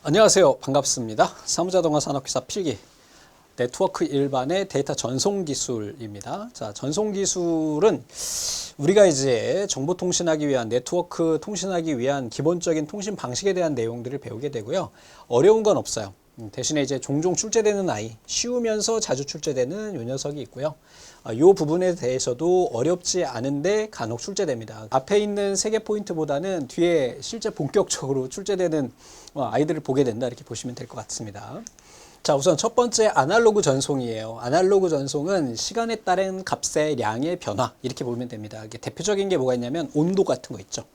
안녕하세요. 반갑습니다. 사무자동화 산업기사 필기 네트워크 일반의 데이터 전송 기술입니다. 자, 전송 기술은 우리가 이제 정보통신하기 위한 네트워크 통신하기 위한 기본적인 통신 방식에 대한 내용들을 배우게 되고요. 어려운 건 없어요. 대신에 이제 종종 출제되는 아이, 쉬우면서 자주 출제되는 요 녀석이 있고요. 이 부분에 대해서도 어렵지 않은데 간혹 출제됩니다. 앞에 있는 3개 포인트보다는 뒤에 실제 본격적으로 출제되는 아이들을 보게 된다, 이렇게 보시면 될 것 같습니다. 자, 우선 첫 번째 아날로그 전송이에요. 아날로그 전송은 시간에 따른 값의 량의 변화, 이렇게 보면 됩니다. 이게 대표적인 게 뭐가 있냐면 온도 같은 거 있죠.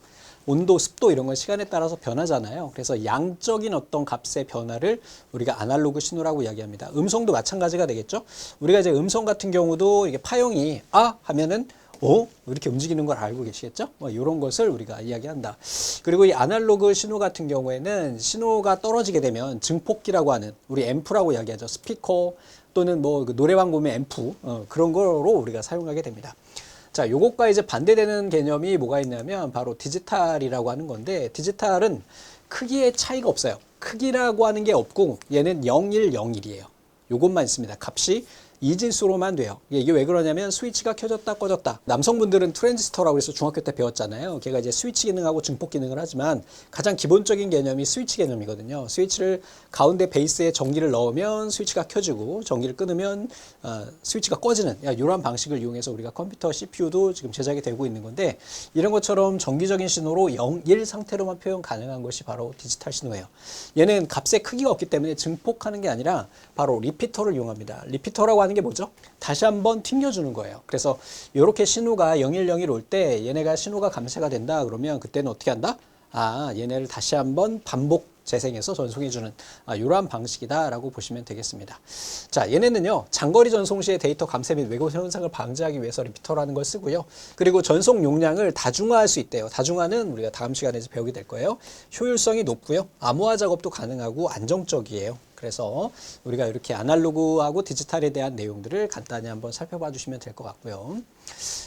온도, 습도 이런 건 시간에 따라서 변하잖아요. 그래서 양적인 어떤 값의 변화를 우리가 아날로그 신호라고 이야기합니다. 음성도 마찬가지가 되겠죠. 우리가 이제 음성 같은 경우도 이게 파형이 아 하면은 이렇게 움직이는 걸 알고 계시겠죠? 이런 것을 우리가 이야기한다. 그리고 이 아날로그 신호 같은 경우에는 신호가 떨어지게 되면 증폭기라고 하는, 우리 앰프라고 이야기하죠. 스피커 또는 뭐 노래방 보면 앰프, 그런 거로 우리가 사용하게 됩니다. 자, 요것과 이제 반대되는 개념이 뭐가 있냐면 바로 디지털이라고 하는 건데, 디지털은 크기의 차이가 없어요. 크기라고 하는 게 없고 얘는 0101이에요. 요것만 있습니다. 값이 이진수로만 돼요. 이게 왜 그러냐면 스위치가 켜졌다 꺼졌다. 남성분들은 트랜지스터라고 해서 중학교 때 배웠잖아요. 걔가 이제 스위치 기능하고 증폭 기능을 하지만 가장 기본적인 개념이 스위치 개념이거든요. 스위치를 가운데 베이스에 전기를 넣으면 스위치가 켜지고 전기를 끊으면 스위치가 꺼지는 이러한 방식을 이용해서 우리가 컴퓨터 CPU도 지금 제작이 되고 있는 건데, 이런 것처럼 정기적인 신호로 0, 1 상태로만 표현 가능한 것이 바로 디지털 신호예요. 얘는 값의 크기가 없기 때문에 증폭하는 게 아니라 바로 리피터를 이용합니다. 리피터라고 하는 게 뭐죠? 다시 한번 튕겨주는 거예요. 그래서 이렇게 신호가 0101 올 때 얘네가 신호가 감쇄가 된다 그러면 그때는 어떻게 한다? 얘네를 다시 한번 반복 재생해서 전송해주는 이러한 방식이다라고 보시면 되겠습니다. 자, 얘네는요 장거리 전송 시에 데이터 감쇄 및 왜곡 현상을 방지하기 위해서 리피터라는 걸 쓰고요. 그리고 전송 용량을 다중화할 수 있대요. 다중화는 우리가 다음 시간에 배우게 될 거예요. 효율성이 높고요. 암호화 작업도 가능하고 안정적이에요. 그래서 우리가 이렇게 아날로그하고 디지털에 대한 내용들을 간단히 한번 살펴봐 주시면 될 것 같고요.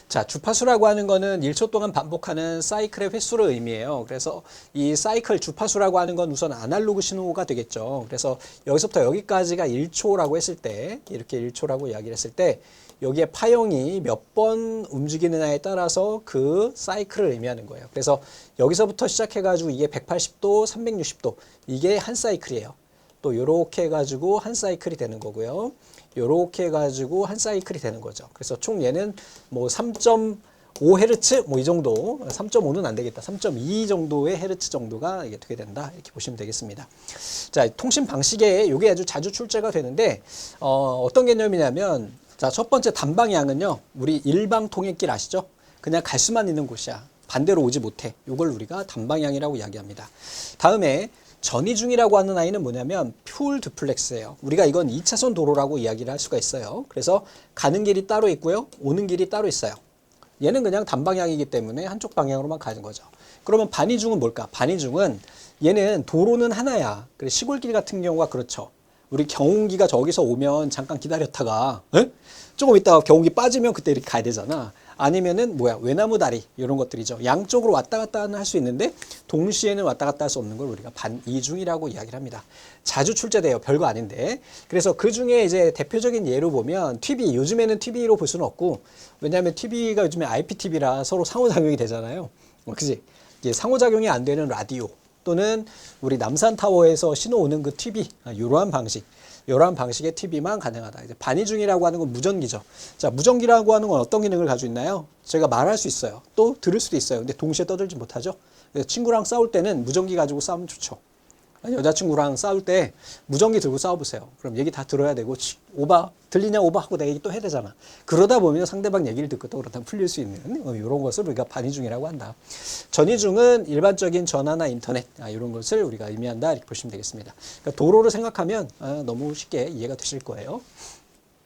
자, 주파수라고 하는 거는 1초 동안 반복하는 사이클의 횟수를 의미해요. 그래서 이 사이클 주파수라고 하는 건 우선 아날로그 신호가 되겠죠. 그래서 여기서부터 여기까지가 1초라고 했을 때, 이렇게 1초라고 이야기를 했을 때 여기에 파형이 몇 번 움직이느냐에 따라서 그 사이클을 의미하는 거예요. 그래서 여기서부터 시작해가지고 이게 180도, 360도 이게 한 사이클이에요. 또 요렇게 해가지고 한 사이클이 되는 거고요. 요렇게 해가지고 한 사이클이 되는 거죠. 그래서 총 얘는 뭐 3.5Hz 뭐 이 정도, 3.5는 안 되겠다. 3.2 정도의 헤르츠 정도가 이게 되게 된다. 이렇게 보시면 되겠습니다. 자, 통신 방식에 요게 아주 자주 출제가 되는데 어떤 개념이냐면, 자, 첫 번째 단방향은요. 우리 일방 통행길 아시죠? 그냥 갈 수만 있는 곳이야. 반대로 오지 못해. 요걸 우리가 단방향이라고 이야기합니다. 다음에 전이중이라고 하는 아이는 뭐냐면 풀 듀플렉스예요. 우리가 이건 2차선 도로라고 이야기를 할 수가 있어요. 그래서 가는 길이 따로 있고요. 오는 길이 따로 있어요. 얘는 그냥 단방향이기 때문에 한쪽 방향으로만 가는 거죠. 그러면 반이중은 뭘까? 반이중은 얘는 도로는 하나야. 그래, 시골길 같은 경우가 그렇죠. 우리 경운기가 저기서 오면 잠깐 기다렸다가 조금 있다가 경운기 빠지면 그때 이렇게 가야 되잖아. 아니면은 외나무 다리 이런 것들이죠. 양쪽으로 왔다 갔다 할 수 있는데 동시에는 왔다 갔다 할 수 없는 걸 우리가 반이중이라고 이야기를 합니다. 자주 출제돼요. 별거 아닌데. 그래서 그 중에 이제 대표적인 예로 보면 TV, 요즘에는 TV로 볼 수는 없고, 왜냐하면 TV가 요즘에 IPTV라 서로 상호작용이 되잖아요. 그지? 이게 상호작용이 안 되는 라디오 또는 우리 남산타워에서 신호 오는 그 TV, 이러한 방식의 TV만 가능하다. 이제 반이중이라고 하는 건 무전기죠. 자, 무전기라고 하는 건 어떤 기능을 가지고 있나요? 제가 말할 수 있어요. 또 들을 수도 있어요. 근데 동시에 떠들지 못하죠. 그래서 친구랑 싸울 때는 무전기 가지고 싸우면 좋죠. 여자친구랑 싸울 때 무전기 들고 싸워보세요. 그럼 얘기 다 들어야 되고, 오바 들리냐 오바 하고 내 얘기 또 해야 되잖아. 그러다 보면 상대방 얘기를 듣고 또 그러다 풀릴 수 있는 이런 것을 우리가 반이중이라고 한다. 전이중은 일반적인 전화나 인터넷 이런 것을 우리가 의미한다, 이렇게 보시면 되겠습니다. 그러니까 도로를 생각하면 너무 쉽게 이해가 되실 거예요.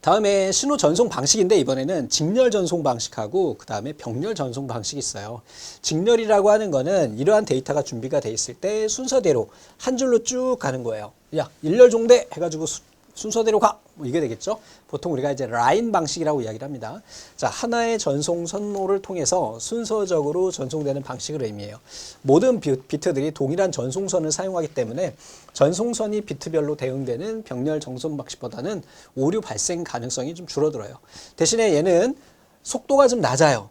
다음에 신호 전송 방식인데, 이번에는 직렬 전송 방식하고 그 다음에 병렬 전송 방식이 있어요. 직렬이라고 하는 거는 이러한 데이터가 준비가 돼 있을 때 순서대로 한 줄로 쭉 가는 거예요. 야, 일렬 종대 해가지고 순서대로 가! 뭐 이게 되겠죠. 보통 우리가 이제 라인 방식이라고 이야기를 합니다. 자, 하나의 전송 선로를 통해서 순서적으로 전송되는 방식을 의미해요. 모든 비트들이 동일한 전송선을 사용하기 때문에 전송선이 비트별로 대응되는 병렬 정선 방식보다는 오류 발생 가능성이 좀 줄어들어요. 대신에 얘는 속도가 좀 낮아요.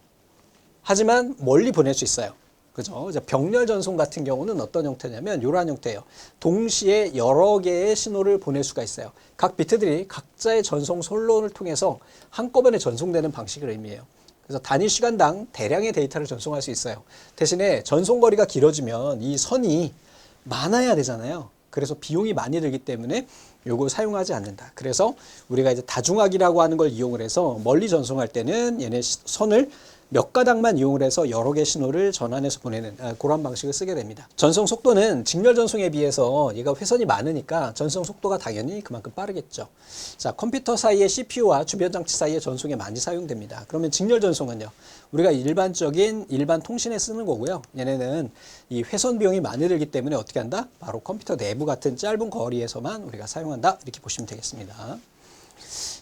하지만 멀리 보낼 수 있어요. 그죠? 이제 병렬 전송 같은 경우는 어떤 형태냐면 이러한 형태예요. 동시에 여러 개의 신호를 보낼 수가 있어요. 각 비트들이 각자의 전송 선로를 통해서 한꺼번에 전송되는 방식을 의미해요. 그래서 단위 시간당 대량의 데이터를 전송할 수 있어요. 대신에 전송 거리가 길어지면 이 선이 많아야 되잖아요. 그래서 비용이 많이 들기 때문에 요걸 사용하지 않는다. 그래서 우리가 이제 다중화기라고 하는 걸 이용을 해서 멀리 전송할 때는 얘네 선을 몇 가닥만 이용을 해서 여러 개 신호를 전환해서 보내는 그런 방식을 쓰게 됩니다. 전송 속도는 직렬 전송에 비해서 얘가 회선이 많으니까 전송 속도가 당연히 그만큼 빠르겠죠. 자, 컴퓨터 사이의 CPU와 주변 장치 사이의 전송에 많이 사용됩니다. 그러면 직렬 전송은요, 우리가 일반 통신에 쓰는 거고요. 얘네는 이 회선 비용이 많이 들기 때문에 어떻게 한다? 바로 컴퓨터 내부 같은 짧은 거리에서만 우리가 사용한다. 이렇게 보시면 되겠습니다.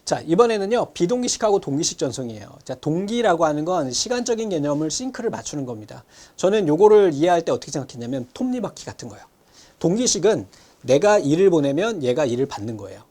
자, 이번에는요, 비동기식하고 동기식 전송이에요. 자, 동기라고 하는 건 시간적인 개념을 싱크를 맞추는 겁니다. 저는 요거를 이해할 때 어떻게 생각했냐면 톱니바퀴 같은 거예요. 동기식은 내가 일을 보내면 얘가 일을 받는 거예요.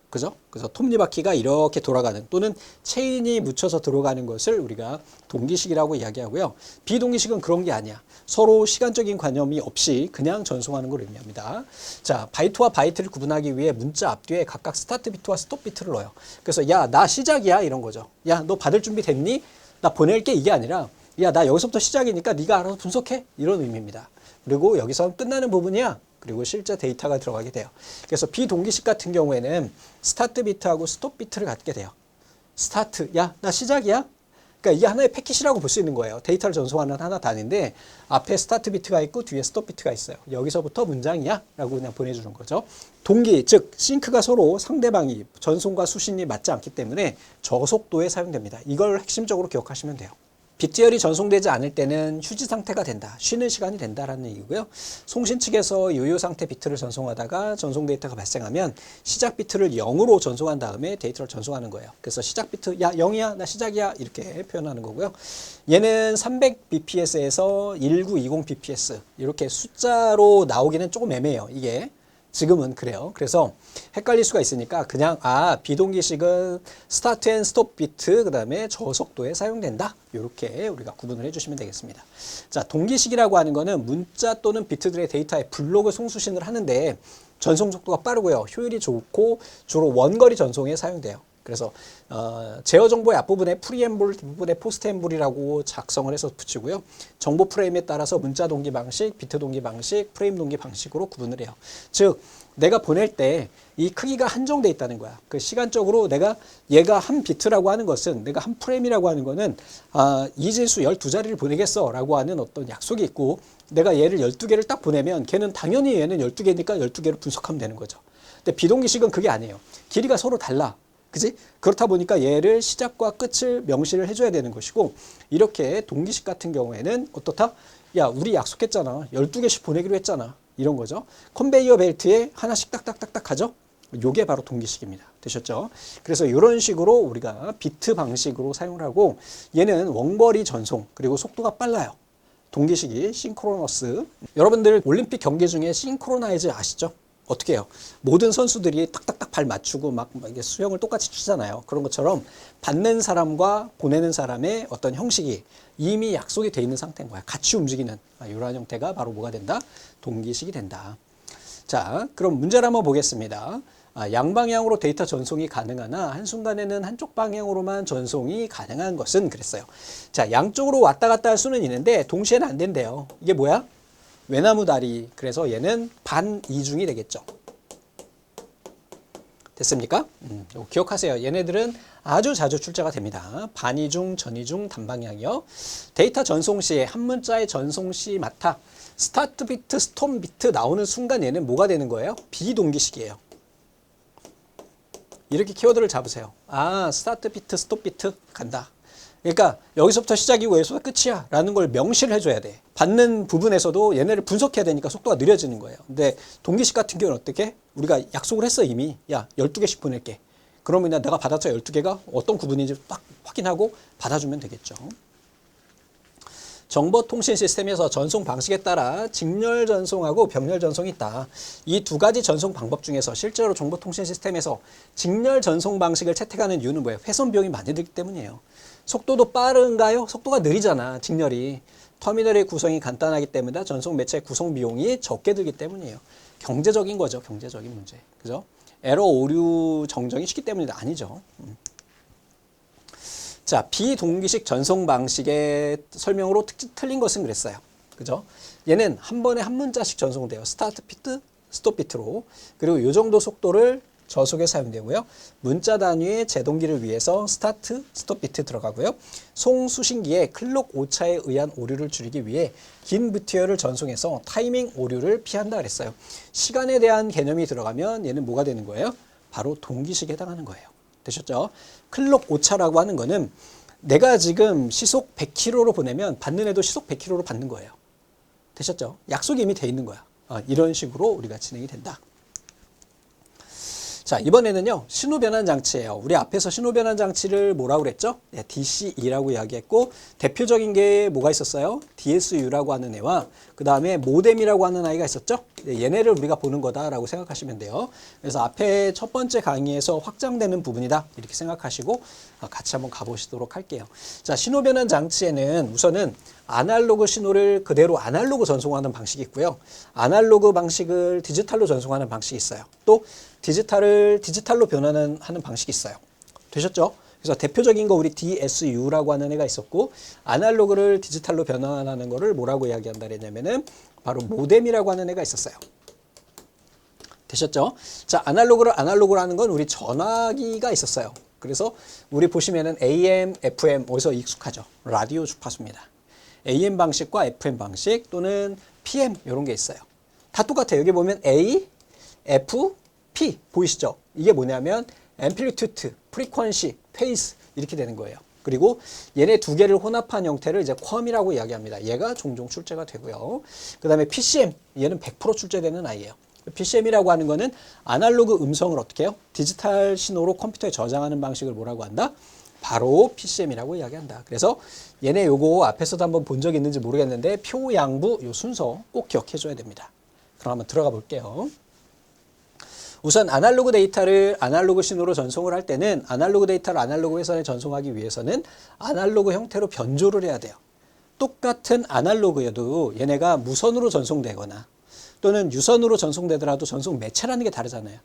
그죠? 그래서 톱니바퀴가 이렇게 돌아가는 또는 체인이 묻혀서 들어가는 것을 우리가 동기식이라고 이야기하고요. 비동기식은 그런 게 아니야. 서로 시간적인 관념이 없이 그냥 전송하는 걸 의미합니다. 자, 바이트와 바이트를 구분하기 위해 문자 앞뒤에 각각 스타트 비트와 스톱 비트를 넣어요. 그래서 야, 나 시작이야 이런 거죠. 야, 너 받을 준비 됐니? 나 보낼게 이게 아니라 야, 나 여기서부터 시작이니까 네가 알아서 분석해 이런 의미입니다. 그리고 여기서 끝나는 부분이야. 그리고 실제 데이터가 들어가게 돼요. 그래서 비동기식 같은 경우에는 스타트 비트하고 스톱 비트를 갖게 돼요. 스타트, 야, 나 시작이야? 그러니까 이게 하나의 패킷이라고 볼 수 있는 거예요. 데이터를 전송하는 하나 단위인데 앞에 스타트 비트가 있고 뒤에 스톱 비트가 있어요. 여기서부터 문장이야? 라고 그냥 보내주는 거죠. 동기, 즉 싱크가 서로 상대방이 전송과 수신이 맞지 않기 때문에 저속도에 사용됩니다. 이걸 핵심적으로 기억하시면 돼요. 비트열이 전송되지 않을 때는 휴지 상태가 된다. 쉬는 시간이 된다라는 얘기고요. 송신 측에서 유효 상태 비트를 전송하다가 전송 데이터가 발생하면 시작 비트를 0으로 전송한 다음에 데이터를 전송하는 거예요. 그래서 시작 비트, 야, 0이야, 나 시작이야 이렇게 표현하는 거고요. 얘는 300bps에서 1920bps 이렇게 숫자로 나오기는 조금 애매해요. 이게. 지금은 그래요. 그래서 헷갈릴 수가 있으니까 그냥 비동기식은 스타트 앤 스톱 비트 그다음에 저속도에 사용된다. 이렇게 우리가 구분을 해주시면 되겠습니다. 자, 동기식이라고 하는 거는 문자 또는 비트들의 데이터에 블록을 송수신을 하는데 전송 속도가 빠르고요. 효율이 좋고 주로 원거리 전송에 사용돼요. 그래서 제어 정보의 앞부분에 프리엠블, 뒷부분에 포스트엠블이라고 작성을 해서 붙이고요. 정보 프레임에 따라서 문자 동기 방식, 비트 동기 방식, 프레임 동기 방식으로 구분을 해요. 즉 내가 보낼 때 이 크기가 한정돼 있다는 거야. 그 시간적으로 얘가 한 비트라고 하는 것은 내가 한 프레임이라고 하는 거는 이진수 12자리를 보내겠어 라고 하는 어떤 약속이 있고 내가 얘를 12개를 딱 보내면 걔는 당연히 얘는 12개니까 12개를 분석하면 되는 거죠. 근데 비동기식은 그게 아니에요. 길이가 서로 달라. 그지? 그렇다 보니까 얘를 시작과 끝을 명시를 해줘야 되는 것이고 이렇게 동기식 같은 경우에는 어떻다? 야, 우리 약속했잖아. 12개씩 보내기로 했잖아. 이런 거죠. 컨베이어 벨트에 하나씩 딱딱딱딱 하죠. 요게 바로 동기식입니다. 되셨죠? 그래서 이런 식으로 우리가 비트 방식으로 사용을 하고 얘는 원거리 전송 그리고 속도가 빨라요. 동기식이 싱크로너스. 여러분들 올림픽 경기 중에 싱크로나이즈 아시죠? 어떻게 해요? 모든 선수들이 딱딱딱 발 맞추고 막 이게 수영을 똑같이 추잖아요. 그런 것처럼 받는 사람과 보내는 사람의 어떤 형식이 이미 약속이 돼 있는 상태인 거야. 같이 움직이는 이러한 형태가 바로 뭐가 된다? 동기식이 된다. 자, 그럼 문제를 한번 보겠습니다. 양방향으로 데이터 전송이 가능하나 한순간에는 한쪽 방향으로만 전송이 가능한 것은 그랬어요. 자, 양쪽으로 왔다 갔다 할 수는 있는데 동시에는 안 된대요. 이게 뭐야? 외나무 다리. 그래서 얘는 반이중이 되겠죠. 됐습니까? 기억하세요. 얘네들은 아주 자주 출제가 됩니다. 반이중, 전이중, 단방향이요. 데이터 전송 시에 한 문자의 전송 시 마다 스타트 비트, 스톱 비트 나오는 순간 얘는 뭐가 되는 거예요? 비동기식이에요. 이렇게 키워드를 잡으세요. 스타트 비트, 스톱 비트 간다. 그러니까 여기서부터 시작이고 여기서부터 끝이야 라는 걸 명시를 해줘야 돼. 받는 부분에서도 얘네를 분석해야 되니까 속도가 느려지는 거예요. 근데 동기식 같은 경우는 어떻게? 우리가 약속을 했어 이미. 야 12개씩 보낼게. 그러면 내가 받았자 12개가 어떤 구분인지 딱 확인하고 받아주면 되겠죠. 정보통신 시스템에서 전송 방식에 따라 직렬 전송하고 병렬 전송이 있다. 이 두 가지 전송 방법 중에서 실제로 정보통신 시스템에서 직렬 전송 방식을 채택하는 이유는 뭐예요? 회선 비용이 많이 들기 때문이에요. 속도도 빠른가요? 속도가 느리잖아, 직렬이. 터미널의 구성이 간단하기 때문에 전송 매체 구성 비용이 적게 들기 때문이에요. 경제적인 거죠, 경제적인 문제. 그죠? 에러 오류 정정이 쉽기 때문이 아니죠. 자, 비동기식 전송 방식의 설명으로 틀린 것은 그랬어요. 그죠? 얘는 한 번에 한 문자씩 전송돼요. 스타트 비트, 스톱 비트로. 그리고 이 정도 속도를 저속에 사용되고요. 문자 단위의 제동기를 위해서 스타트, 스톱 비트 들어가고요. 송수신기의 클록 오차에 의한 오류를 줄이기 위해 긴 비트열을 전송해서 타이밍 오류를 피한다 그랬어요. 시간에 대한 개념이 들어가면 얘는 뭐가 되는 거예요? 바로 동기식에 해당하는 거예요. 되셨죠? 클록 오차라고 하는 거는 내가 지금 시속 100km로 보내면 받는 애도 시속 100km로 받는 거예요. 되셨죠? 약속이 이미 돼 있는 거야. 이런 식으로 우리가 진행이 된다. 자, 이번에는요, 신호 변환 장치예요. 우리 앞에서 신호 변환 장치를 뭐라고 그랬죠? 네, DCE라고 이야기했고, 대표적인 게 뭐가 있었어요? DSU라고 하는 애와, 그 다음에 모뎀이라고 하는 아이가 있었죠? 네, 얘네를 우리가 보는 거다라고 생각하시면 돼요. 그래서 앞에 첫 번째 강의에서 확장되는 부분이다. 이렇게 생각하시고, 같이 한번 가보시도록 할게요. 자, 신호 변환 장치에는 우선은 아날로그 신호를 그대로 아날로그 전송하는 방식이 있고요. 아날로그 방식을 디지털로 전송하는 방식이 있어요. 또 디지털로 변환하는 방식이 있어요. 되셨죠? 그래서 대표적인 거 우리 DSU라고 하는 애가 있었고, 아날로그를 디지털로 변환하는 거를 뭐라고 이야기한다 그랬냐면은 바로 모뎀이라고 하는 애가 있었어요. 되셨죠? 자, 아날로그로 하는 건 우리 전화기가 있었어요. 그래서 우리 보시면은 AM, FM 어디서 익숙하죠? 라디오 주파수입니다. AM 방식과 FM 방식 또는 PM 이런 게 있어요. 다 똑같아요. 여기 보면 A, F, P 보이시죠? 이게 뭐냐면 amplitude, frequency, phase 이렇게 되는 거예요. 그리고 얘네 두 개를 혼합한 형태를 이제 컴이라고 이야기합니다. 얘가 종종 출제가 되고요. 그 다음에 PCM, 얘는 100% 출제되는 아이예요. PCM이라고 하는 거는 아날로그 음성을 어떻게 해요? 디지털 신호로 컴퓨터에 저장하는 방식을 뭐라고 한다? 바로 PCM이라고 이야기한다. 그래서 얘네 요거 앞에서도 한번 본 적 있는지 모르겠는데 표양부 요 순서 꼭 기억해 줘야 됩니다. 그럼 한번 들어가 볼게요. 우선 아날로그 데이터를 아날로그 신호로 전송을 할 때는 아날로그 데이터를 아날로그 회선에 전송하기 위해서는 아날로그 형태로 변조를 해야 돼요. 똑같은 아날로그여도 얘네가 무선으로 전송되거나 또는 유선으로 전송되더라도 전송 매체라는 게 다르잖아요.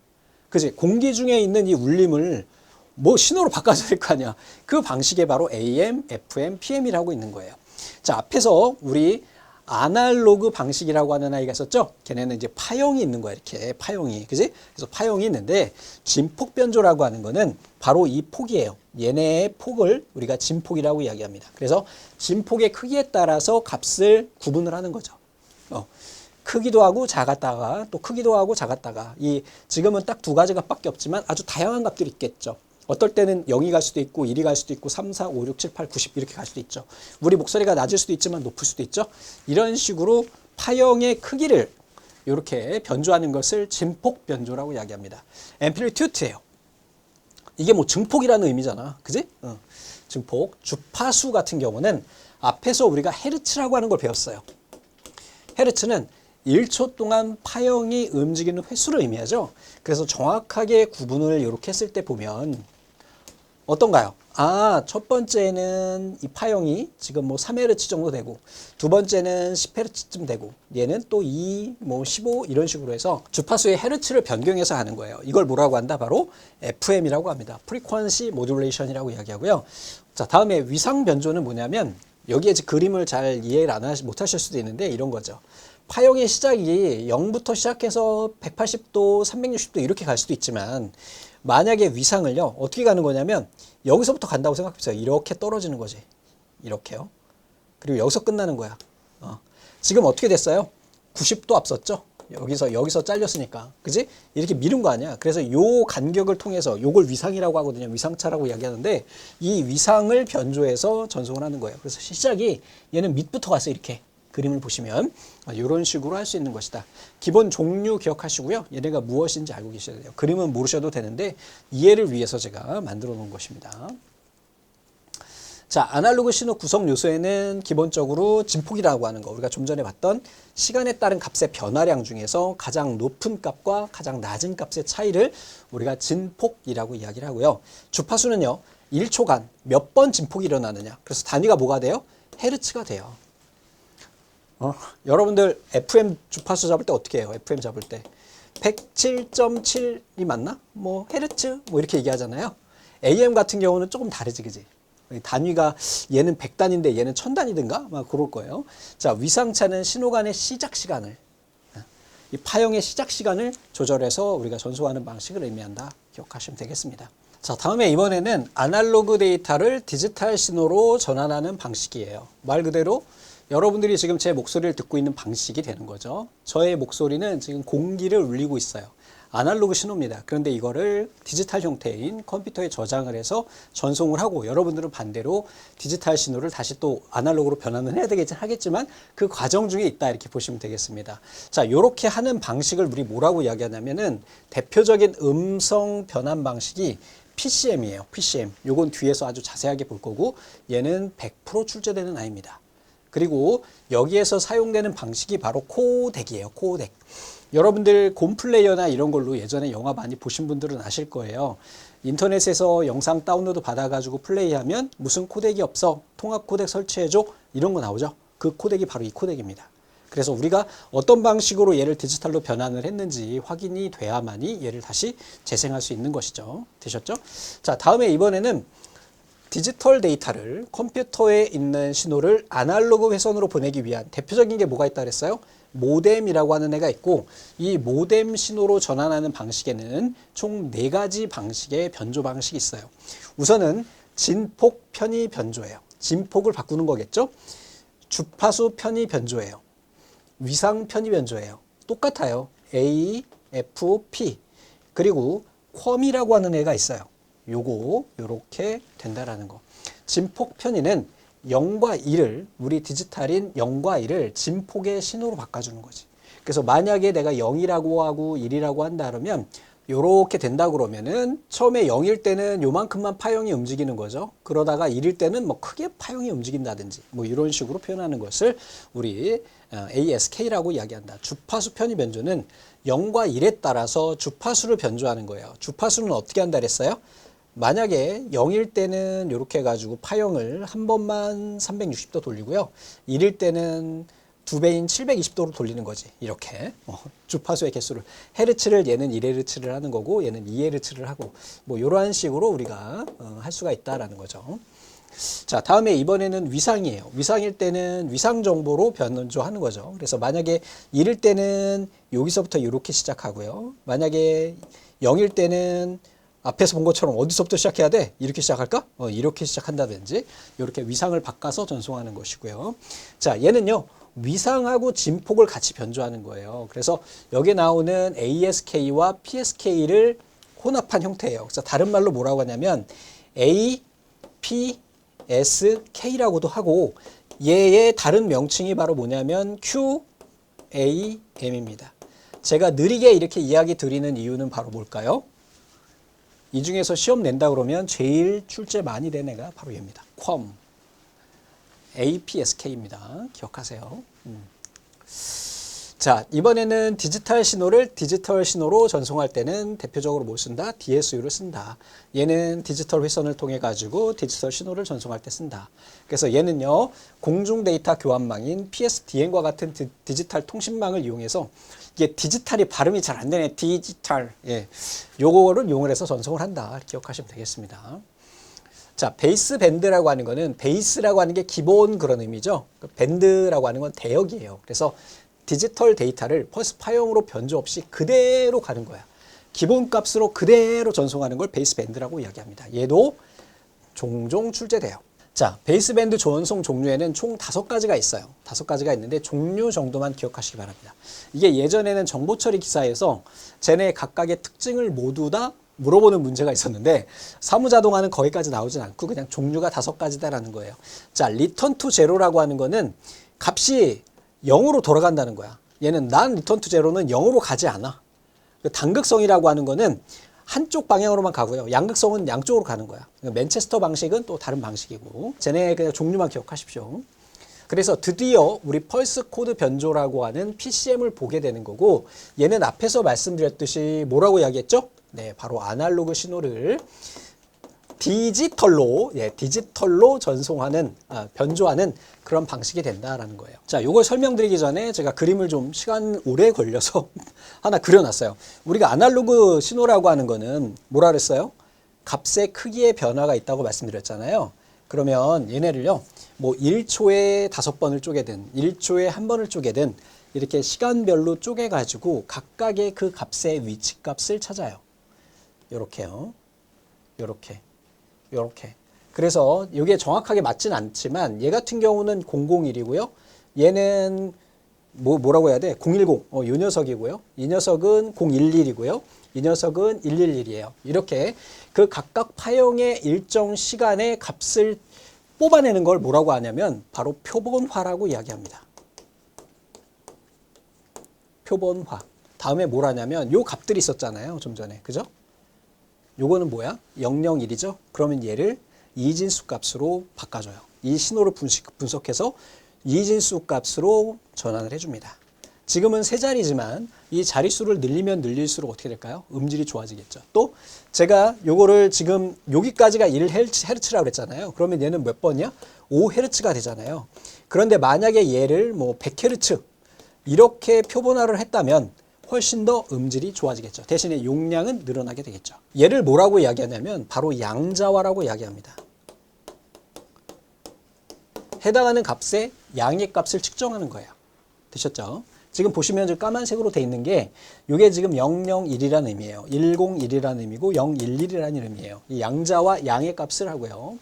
그지? 공기 중에 있는 이 울림을 뭐 신호로 바꿔줘야 될 거 아니야. 그 방식이 바로 AM, FM, PM이라고 있는 거예요. 자, 앞에서 우리 아날로그 방식이라고 하는 아이가 있었죠? 걔네는 이제 파형이 있는 거야, 이렇게. 파형이. 그지? 그래서 파형이 있는데, 진폭 변조라고 하는 거는 바로 이 폭이에요. 얘네의 폭을 우리가 진폭이라고 이야기합니다. 그래서 진폭의 크기에 따라서 값을 구분을 하는 거죠. 크기도 하고 작았다가, 또 크기도 하고 작았다가, 지금은 딱 두 가지 값밖에 없지만 아주 다양한 값들이 있겠죠. 어떨 때는 0이 갈 수도 있고 1이 갈 수도 있고 3, 4, 5, 6, 7, 8, 90 이렇게 갈 수도 있죠. 우리 목소리가 낮을 수도 있지만 높을 수도 있죠. 이런 식으로 파형의 크기를 이렇게 변조하는 것을 진폭 변조라고 이야기합니다. 앰플리튜드예요. 이게 뭐 증폭이라는 의미잖아. 그지? 증폭. 주파수 같은 경우는 앞에서 우리가 헤르츠라고 하는 걸 배웠어요. 헤르츠는 1초 동안 파형이 움직이는 횟수를 의미하죠. 그래서 정확하게 구분을 이렇게 했을 때 보면 어떤가요? 첫 번째는 이 파형이 지금 뭐 3Hz 정도 되고, 두 번째는 10Hz쯤 되고, 얘는 또 15 이런 식으로 해서 주파수의 헤르츠를 변경해서 하는 거예요. 이걸 뭐라고 한다? 바로 FM이라고 합니다. Frequency Modulation이라고 이야기하고요. 자, 다음에 위상 변조는 뭐냐면 여기에 그림을 잘 이해를 못 하실 수도 있는데 이런 거죠. 파형의 시작이 0부터 시작해서 180도, 360도 이렇게 갈 수도 있지만 만약에 위상을요, 어떻게 가는 거냐면 여기서부터 간다고 생각해보세요. 이렇게 떨어지는 거지. 이렇게요. 그리고 여기서 끝나는 거야. 지금 어떻게 됐어요? 90도 앞섰죠? 여기서 잘렸으니까. 그지? 이렇게 미룬 거 아니야. 그래서 요 간격을 통해서 요걸 위상이라고 하거든요. 위상차라고 이야기하는데 이 위상을 변조해서 전송을 하는 거예요. 그래서 시작이 얘는 밑부터 갔어, 이렇게. 그림을 보시면 이런 식으로 할 수 있는 것이다. 기본 종류 기억하시고요. 얘네가 무엇인지 알고 계셔야 돼요. 그림은 모르셔도 되는데 이해를 위해서 제가 만들어 놓은 것입니다. 자, 아날로그 신호 구성 요소에는 기본적으로 진폭이라고 하는 거, 우리가 좀 전에 봤던 시간에 따른 값의 변화량 중에서 가장 높은 값과 가장 낮은 값의 차이를 우리가 진폭이라고 이야기를 하고요. 주파수는요, 1초간 몇 번 진폭이 일어나느냐. 그래서 단위가 뭐가 돼요? 헤르츠가 돼요. 여러분들 FM 주파수 잡을 때 어떻게 해요? FM 잡을 때 107.7이 맞나? 뭐 헤르츠 뭐 이렇게 얘기하잖아요. AM 같은 경우는 조금 다르지, 그지? 단위가 얘는 100단인데 얘는 1000단이든가 막 그럴 거예요. 자, 위상차는 신호간의 시작 시간을, 이 파형의 시작 시간을 조절해서 우리가 전송하는 방식을 의미한다. 기억하시면 되겠습니다. 자, 다음에 이번에는 아날로그 데이터를 디지털 신호로 전환하는 방식이에요. 말 그대로 여러분들이 지금 제 목소리를 듣고 있는 방식이 되는 거죠. 저의 목소리는 지금 공기를 울리고 있어요. 아날로그 신호입니다. 그런데 이거를 디지털 형태인 컴퓨터에 저장을 해서 전송을 하고, 여러분들은 반대로 디지털 신호를 다시 또 아날로그로 변환을 해야 되겠긴 하겠지만 그 과정 중에 있다, 이렇게 보시면 되겠습니다. 자, 이렇게 하는 방식을 우리 뭐라고 이야기하냐면은 대표적인 음성 변환 방식이 PCM이에요. PCM. 요건 뒤에서 아주 자세하게 볼 거고, 얘는 100% 출제되는 아이입니다. 그리고 여기에서 사용되는 방식이 바로 코덱이에요. 코덱. 여러분들 곰플레이어나 이런 걸로 예전에 영화 많이 보신 분들은 아실 거예요. 인터넷에서 영상 다운로드 받아가지고 플레이하면 무슨 코덱이 없어, 통합 코덱 설치해줘, 이런 거 나오죠. 그 코덱이 바로 이 코덱입니다. 그래서 우리가 어떤 방식으로 얘를 디지털로 변환을 했는지 확인이 돼야만이 얘를 다시 재생할 수 있는 것이죠. 되셨죠? 자, 다음에 이번에는 디지털 데이터를 컴퓨터에 있는 신호를 아날로그 회선으로 보내기 위한 대표적인 게 뭐가 있다 그랬어요? 모뎀이라고 하는 애가 있고, 이 모뎀 신호로 전환하는 방식에는 총 4가지 방식의 변조 방식이 있어요. 우선은 진폭 편의 변조예요. 진폭을 바꾸는 거겠죠? 주파수 편의 변조예요. 위상 편의 변조예요. 똑같아요. A, F, P. 그리고 퀄이라고 하는 애가 있어요. 요거 요렇게 된다라는 거. 진폭 편의는 0과 1을, 우리 디지털인 0과 1을 진폭의 신호로 바꿔주는 거지. 그래서 만약에 내가 0이라고 하고 1이라고 한다 그러면 요렇게 된다 그러면은 처음에 0일 때는 요만큼만 파형이 움직이는 거죠. 그러다가 1일 때는 뭐 크게 파형이 움직인다든지 뭐 이런 식으로 표현하는 것을 우리 ASK라고 이야기한다. 주파수 편의 변조는 0과 1에 따라서 주파수를 변조하는 거예요. 주파수는 어떻게 한다 그랬어요? 만약에 0일 때는 이렇게 해가지고 파형을 한 번만 360도 돌리고요. 1일 때는 2배인 720도로 돌리는 거지. 이렇게 주파수의 개수를, 헤르츠를 얘는 1헤르츠를 하는 거고 얘는 2헤르츠를 하고 뭐 이러한 식으로 우리가 할 수가 있다라는 거죠. 자, 다음에 이번에는 위상이에요. 위상일 때는 위상 정보로 변조하는 거죠. 그래서 만약에 1일 때는 여기서부터 이렇게 시작하고요. 만약에 0일 때는 앞에서 본 것처럼 어디서부터 시작해야 돼? 이렇게 시작할까? 이렇게 시작한다든지 이렇게 위상을 바꿔서 전송하는 것이고요. 자, 얘는요, 위상하고 진폭을 같이 변조하는 거예요. 그래서 여기 나오는 ASK와 PSK를 혼합한 형태예요. 그래서 다른 말로 뭐라고 하냐면 A, P, S, K라고도 하고, 얘의 다른 명칭이 바로 뭐냐면 Q, A, M입니다. 제가 느리게 이렇게 이야기 드리는 이유는 바로 뭘까요? 이 중에서 시험 낸다 그러면 제일 출제 많이 된 애가 바로 얘입니다. 퀄. APSK입니다. 기억하세요. 자, 이번에는 디지털 신호를 디지털 신호로 전송할 때는 대표적으로 뭘 쓴다? DSU를 쓴다. 얘는 디지털 회선을 통해 가지고 디지털 신호를 전송할 때 쓴다. 그래서 얘는요, 공중 데이터 교환망인 PSDN과 같은 디지털 통신망을 이용해서, 이게 디지털이 발음이 잘 안 되네. 디지털. 예. 요거를 이용을 해서 전송을 한다. 기억하시면 되겠습니다. 자, 베이스 밴드라고 하는 거는, 베이스라고 하는 게 기본 그런 의미죠. 밴드라고 하는 건 대역이에요. 그래서 디지털 데이터를 펄스 파형으로 변조 없이 그대로 가는 거야. 기본 값으로 그대로 전송하는 걸 베이스 밴드라고 이야기합니다. 얘도 종종 출제돼요. 자, 베이스밴드 전송 종류에는 총 5가지가 있어요. 5가지가 있는데 종류 정도만 기억하시기 바랍니다. 이게 예전에는 정보처리 기사에서 쟤네 각각의 특징을 모두 다 물어보는 문제가 있었는데, 사무자동화는 거기까지 나오진 않고 그냥 종류가 5가지다라는 거예요. 자, 리턴 투 제로라고 하는 거는 값이 0으로 돌아간다는 거야. 얘는 난 리턴 투 제로는 0으로 가지 않아. 단극성이라고 하는 거는 한쪽 방향으로만 가고요. 양극성은 양쪽으로 가는 거야. 맨체스터 방식은 또 다른 방식이고, 쟤네 그냥 종류만 기억하십시오. 그래서 드디어 우리 펄스 코드 변조라고 하는 PCM을 보게 되는 거고, 얘는 앞에서 말씀드렸듯이 뭐라고 이야기했죠? 네, 바로 아날로그 신호를 디지털로 전송하는, 변조하는 그런 방식이 된다라는 거예요. 자, 요걸 설명드리기 전에 제가 그림을 좀 시간 오래 걸려서 하나 그려놨어요. 우리가 아날로그 신호라고 하는 거는 뭐라 그랬어요? 값의 크기의 변화가 있다고 말씀드렸잖아요. 그러면 얘네를요, 뭐 1초에 5번을 쪼개든 1초에 1번을 쪼개든 이렇게 시간별로 쪼개가지고 각각의 그 값의 위치 값을 찾아요. 요렇게요. 요렇게. 그래서 이게 정확하게 맞진 않지만 얘 같은 경우는 001이고요. 얘는 뭐라고 해야 돼? 010. 요 녀석이고요. 이 녀석은 011이고요. 이 녀석은 111이에요. 이렇게 그 각각 파형의 일정 시간의 값을 뽑아내는 걸 뭐라고 하냐면 바로 표본화라고 이야기합니다. 표본화. 다음에 뭘 하냐면 요 값들이 있었잖아요. 좀 전에. 그죠? 요거는 뭐야? 001이죠? 그러면 얘를 이진수 값으로 바꿔줘요. 이 신호를 분석해서 이진수 값으로 전환을 해줍니다. 지금은 세 자리지만 이 자릿수를 늘리면 늘릴수록 어떻게 될까요? 음질이 좋아지겠죠. 또 제가 요거를 지금 여기까지가 1Hz라고 그랬잖아요. 그러면 얘는 몇 번이야? 5Hz가 되잖아요. 그런데 만약에 얘를 뭐 100Hz 이렇게 표본화를 했다면 훨씬 더 음질이 좋아지겠죠. 대신에 용량은 늘어나게 되겠죠. 얘를 뭐라고 이야기하냐면 바로 양자화라고 이야기합니다. 해당하는 값의 양의 값을 측정하는 거예요. 되셨죠? 지금 보시면 저 까만색으로 돼 있는 게 이게 지금 001이라는 의미예요. 101이라는 의미고 011이라는 의미예요. 이 양자와 양의 값을 하고요.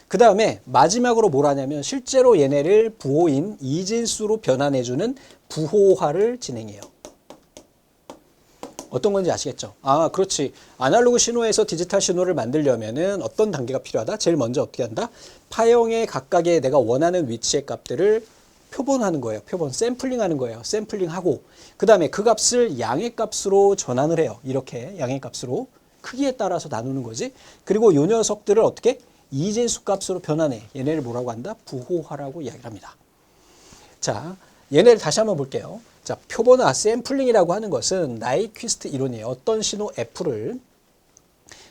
그 다음에 마지막으로 뭘 하냐면 실제로 얘네를 부호인 이진수로 변환해주는 부호화를 진행해요. 어떤 건지 아시겠죠? 아, 그렇지. 아날로그 신호에서 디지털 신호를 만들려면은 어떤 단계가 필요하다? 제일 먼저 어떻게 한다? 파형의 각각의 내가 원하는 위치의 값들을 표본하는 거예요. 표본, 샘플링하는 거예요. 샘플링하고 그 다음에 그 값을 양의 값으로 전환을 해요. 이렇게 양의 값으로 크기에 따라서 나누는 거지. 그리고 요 녀석들을 어떻게? 이진수 값으로 변환해. 얘네를 뭐라고 한다? 부호화라고 이야기를 합니다. 자, 얘네를 다시 한번 볼게요. 자, 표본화, 샘플링이라고 하는 것은 나이퀴스트 이론이에요. 어떤 신호 F를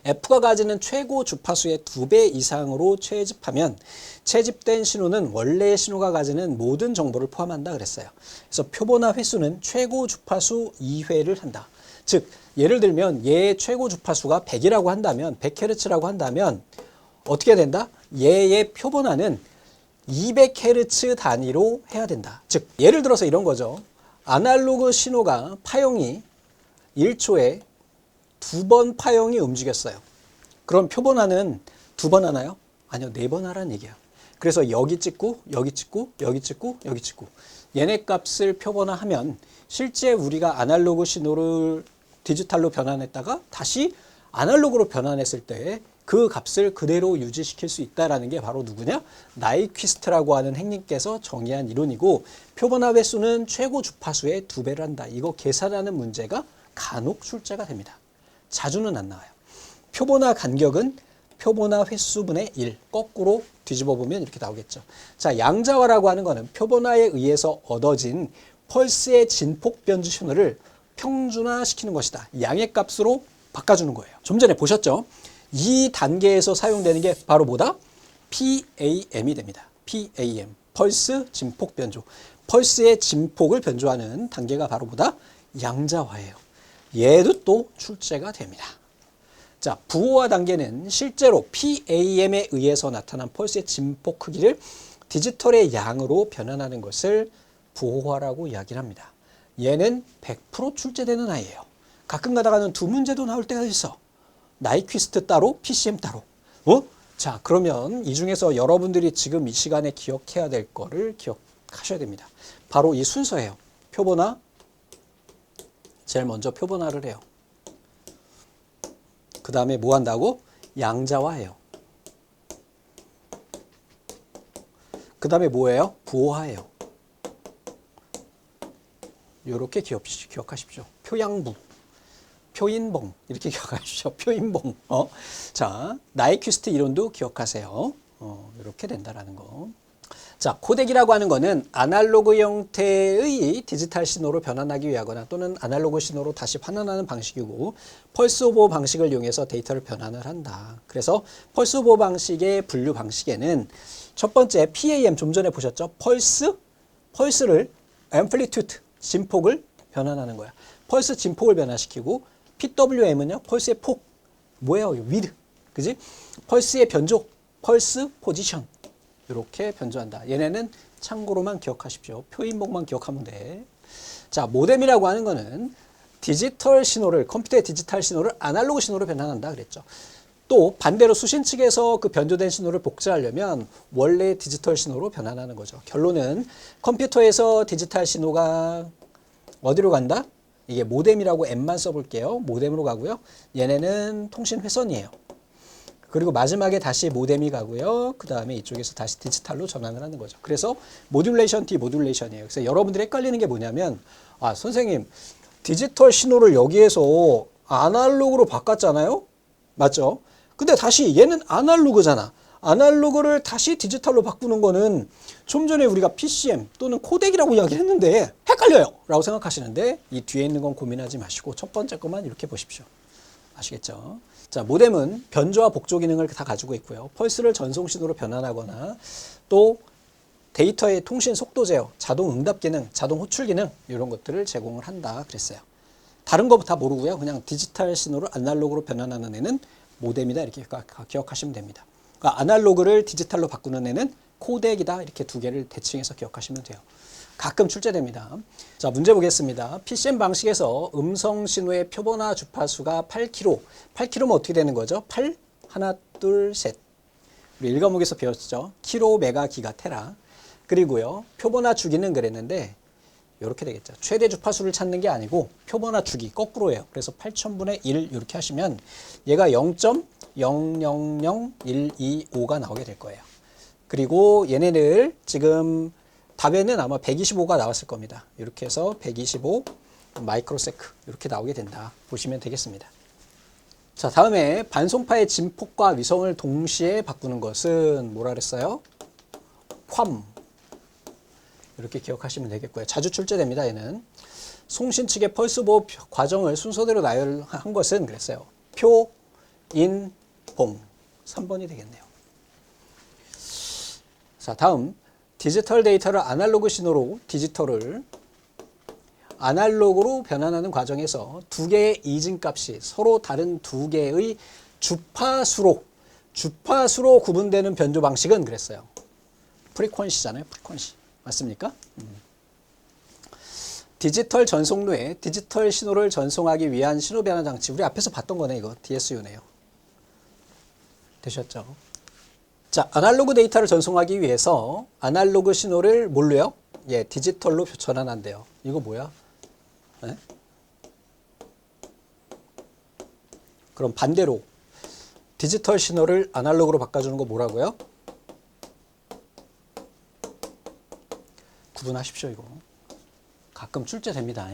F가 가지는 최고 주파수의 2배 이상으로 채집하면 채집된 신호는 원래의 신호가 가지는 모든 정보를 포함한다 그랬어요. 그래서 표본화 횟수는 최고 주파수 2회를 한다. 즉 예를 들면 얘의 최고 주파수가 100이라고 한다면 100Hz라고 한다면 어떻게 된다? 얘의 표본화는 200Hz 단위로 해야 된다. 즉 예를 들어서 이런 거죠. 아날로그 신호가 파형이 1초에 2번 파형이 움직였어요. 그럼 표본화는 2번 하나요? 아니요, 4번 하라는 얘기야. 그래서 여기 찍고 여기 찍고 여기 찍고 여기 찍고 얘네 값을 표본화하면 실제 우리가 아날로그 신호를 디지털로 변환했다가 다시 아날로그로 변환했을 때 그 값을 그대로 유지시킬 수 있다는 게 바로 누구냐? 나이퀴스트라고 하는 행님께서 정의한 이론이고 표본화 횟수는 최고 주파수의 2배를 한다. 이거 계산하는 문제가 간혹 출제가 됩니다. 자주는 안 나와요. 표본화 간격은 표본화 횟수분의 1. 거꾸로 뒤집어 보면 이렇게 나오겠죠. 자, 양자화라고 하는 거는 표본화에 의해서 얻어진 펄스의 진폭 변주 신호를 평준화시키는 것이다. 양의 값으로 바꿔주는 거예요. 좀 전에 보셨죠? 이 단계에서 사용되는 게 바로 뭐다? PAM이 됩니다. PAM. 펄스 진폭 변조. 펄스의 진폭을 변조하는 단계가 바로 뭐다? 양자화예요. 얘도 또 출제가 됩니다. 자, 부호화 단계는 실제로 PAM에 의해서 나타난 펄스의 진폭 크기를 디지털의 양으로 변환하는 것을 부호화라고 이야기를 합니다. 얘는 100% 출제되는 아이예요. 가끔 가다가는 두 문제도 나올 때가 있어. 나이퀴스트 따로, PCM 따로. 자, 그러면 이 중에서 여러분들이 지금 이 시간에 기억해야 될 거를 기억하셔야 됩니다. 바로 이 순서예요. 표본화, 제일 먼저 표본화를 해요. 그 다음에 뭐 한다고? 양자화해요. 그 다음에 뭐예요? 부호화해요. 요렇게 기억하십시오. 표양부, 표인봉 이렇게 기억하십시오. 표인봉. 자, 나이퀴스트 이론도 기억하세요. 이렇게 된다라는 거. 자, 코덱이라고 하는 거는 아날로그 형태의 디지털 신호로 변환하기 위하거나 또는 아날로그 신호로 다시 환원하는 방식이고, 펄스 오버 방식을 이용해서 데이터를 변환을 한다. 그래서 펄스 오버 방식의 분류 방식에는 첫 번째 PAM, 좀 전에 보셨죠? 펄스를 앰플리튜드, 진폭을 변환하는 거야. 펄스 진폭을 변화시키고, PWM은요, 펄스의 폭, 뭐예요? 위드, 그지? 펄스의 변조, 펄스 포지션. 이렇게 변조한다. 얘네는 참고로만 기억하십시오. 표인목만 기억하면 돼. 자, 모뎀이라고 하는 거는 디지털 신호를, 컴퓨터의 디지털 신호를 아날로그 신호로 변환한다 그랬죠. 또 반대로 수신 측에서 그 변조된 신호를 복제하려면 원래 디지털 신호로 변환하는 거죠. 결론은 컴퓨터에서 디지털 신호가 어디로 간다? 이게 모뎀이라고 M만 써볼게요. 모뎀으로 가고요. 얘네는 통신 회선이에요. 그리고 마지막에 다시 모뎀이 가고요. 그 다음에 이쪽에서 다시 디지털로 전환을 하는 거죠. 그래서 모듈레이션, 디모듈레이션이에요. 그래서 여러분들이 헷갈리는 게 뭐냐면, 아, 선생님, 디지털 신호를 여기에서 아날로그로 바꿨잖아요? 맞죠? 근데 다시 얘는 아날로그잖아. 아날로그를 다시 디지털로 바꾸는 거는 좀 전에 우리가 PCM 또는 코덱이라고 이야기를 했는데 헷갈려요 라고 생각하시는데, 이 뒤에 있는 건 고민하지 마시고 첫 번째 것만 이렇게 보십시오. 아시겠죠? 자, 모뎀은 변조와 복조 기능을 다 가지고 있고요. 펄스를 전송 신호로 변환하거나 또 데이터의 통신 속도 제어, 자동 응답 기능, 자동 호출 기능 이런 것들을 제공을 한다 그랬어요. 다른 거 다 모르고요. 그냥 디지털 신호를 아날로그로 변환하는 애는 모뎀이다 이렇게 기억하시면 됩니다. 그러니까 아날로그를 디지털로 바꾸는 애는 코덱이다 이렇게 두 개를 대칭해서 기억하시면 돼요. 가끔 출제됩니다. 자, 문제 보겠습니다. PCM 방식에서 음성 신호의 표본화 주파수가 8km. 8km면 어떻게 되는 거죠? 8, 하나, 둘, 셋. 우리 1과목에서 배웠죠. 킬로, 메가, 기가, 테라. 그리고요, 표본화 주기는 그랬는데 이렇게 되겠죠. 최대 주파수를 찾는 게 아니고 표본화 주기 거꾸로예요. 그래서 8000분의 1 이렇게 하시면 얘가 0.000125가 나오게 될 거예요. 그리고 얘네를 지금 답에는 아마 125가 나왔을 겁니다. 이렇게 해서 125 마이크로세크 이렇게 나오게 된다. 보시면 되겠습니다. 자, 다음에 반송파의 진폭과 위성을 동시에 바꾸는 것은 뭐라 그랬어요? 쾅. 이렇게 기억하시면 되겠고요. 자주 출제됩니다. 얘는. 송신 측의 펄스 보호 과정을 순서대로 나열한 것은 그랬어요. 표, 인, 봉. 3번이 되겠네요. 자, 다음. 디지털 데이터를 아날로그 신호로 디지털을 아날로그로 변환하는 과정에서 두 개의 이진값이 서로 다른 두 개의 주파수로 구분되는 변조 방식은 그랬어요. 프리퀀시잖아요. 프리퀀시. 맞습니까? 디지털 전송로에 디지털 신호를 전송하기 위한 신호 변환 장치. 우리 앞에서 봤던 거네, 이거. DSU네요. 되셨죠? 자, 아날로그 데이터를 전송하기 위해서 아날로그 신호를 뭘로요? 예, 디지털로 전환한대요. 이거 뭐야? 네? 그럼 반대로 디지털 신호를 아날로그로 바꿔주는 거 뭐라고요? 구분하십시오, 이거. 가끔 출제됩니다.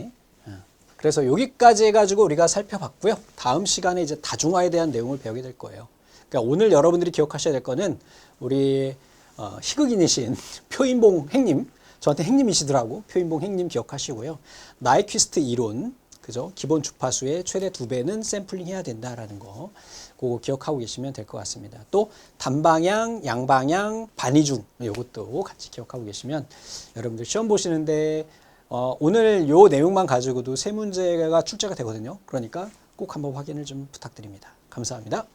그래서 여기까지 해가지고 우리가 살펴봤고요. 다음 시간에 이제 다중화에 대한 내용을 배우게 될 거예요. 그러니까 오늘 여러분들이 기억하셔야 될 거는 우리 희극인이신 표인봉 행님, 저한테 행님이시더라고. 표인봉 행님 기억하시고요. 나이퀴스트 이론, 그죠? 기본 주파수의 최대 2배는 샘플링 해야 된다라는 거, 그거 기억하고 계시면 될 것 같습니다. 또 단방향, 양방향, 반이중 이것도 같이 기억하고 계시면 여러분들 시험 보시는데 오늘 요 내용만 가지고도 세 문제가 출제가 되거든요. 그러니까 꼭 한번 확인을 좀 부탁드립니다. 감사합니다.